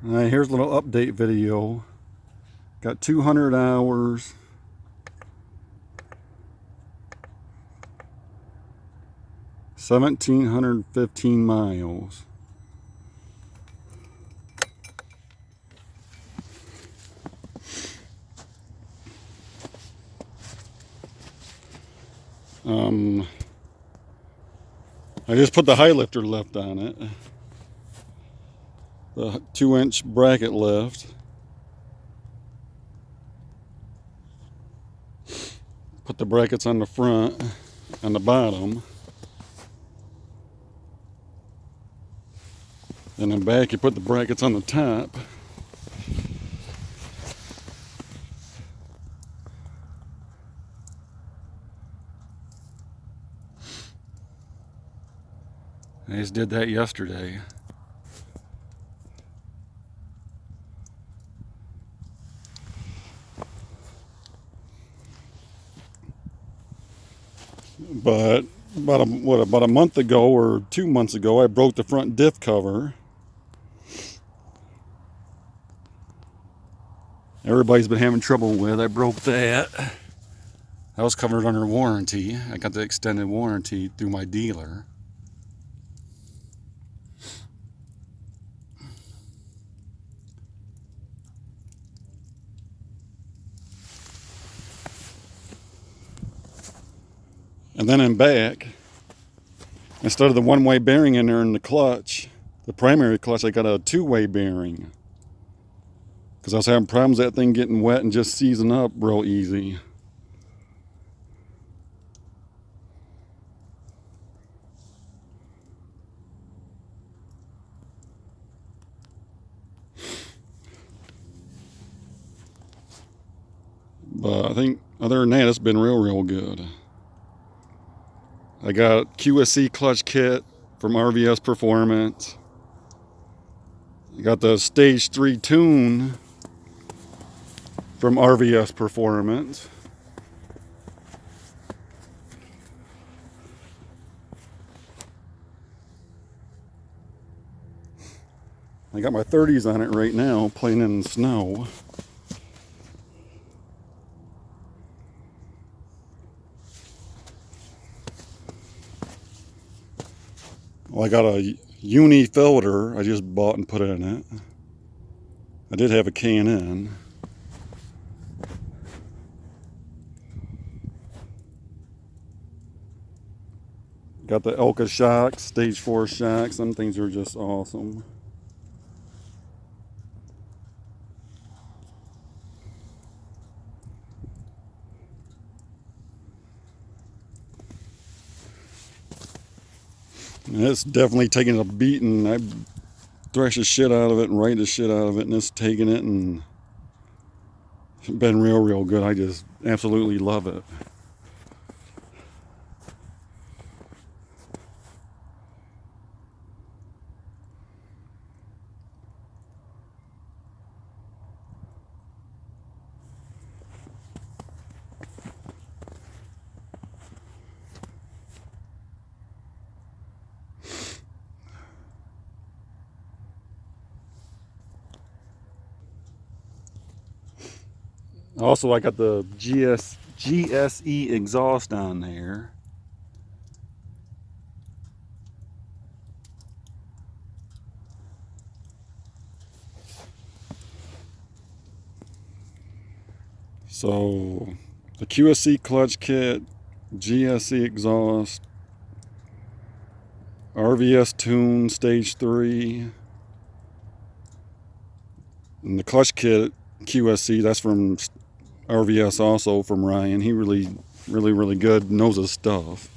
Alright, here's a little update video. Got 200 hours. $1,715 miles. I just put the high lifter lift on it. The 2-inch bracket lift. Put the brackets on the front and the bottom. And then back you put the brackets on the top. I just did that yesterday. But about a month ago or 2 months ago, I broke the front diff cover. Everybody's been having trouble with. I broke that. That was covered under warranty. I got the extended warranty through my dealer. And then in back, instead of the one-way bearing in there in the clutch, the primary clutch, I got a two-way bearing. Because I was having problems with that thing getting wet and just seizing up real easy. But I think other than that, it's been real good. I got QSC Clutch Kit from RVS Performance. I got the Stage 3 tune from RVS Performance. I got my 30s on it right now, playing in the snow. Well, I got a UNI Filter I just bought and put in it. I did have a K&N. Got the Elka shocks, Stage 4 shocks. Some things are just awesome. And it's definitely taking a beating. I thrash the shit out of it and write the shit out of it, and it's taking it, and it's been real good. I just absolutely love it. Also, I got the GSE exhaust on there. So, the QSC Clutch Kit, GSE exhaust, RVS tune, Stage 3, and the Clutch Kit, QSC, that's from RVS also, from Ryan. He really good, knows his stuff.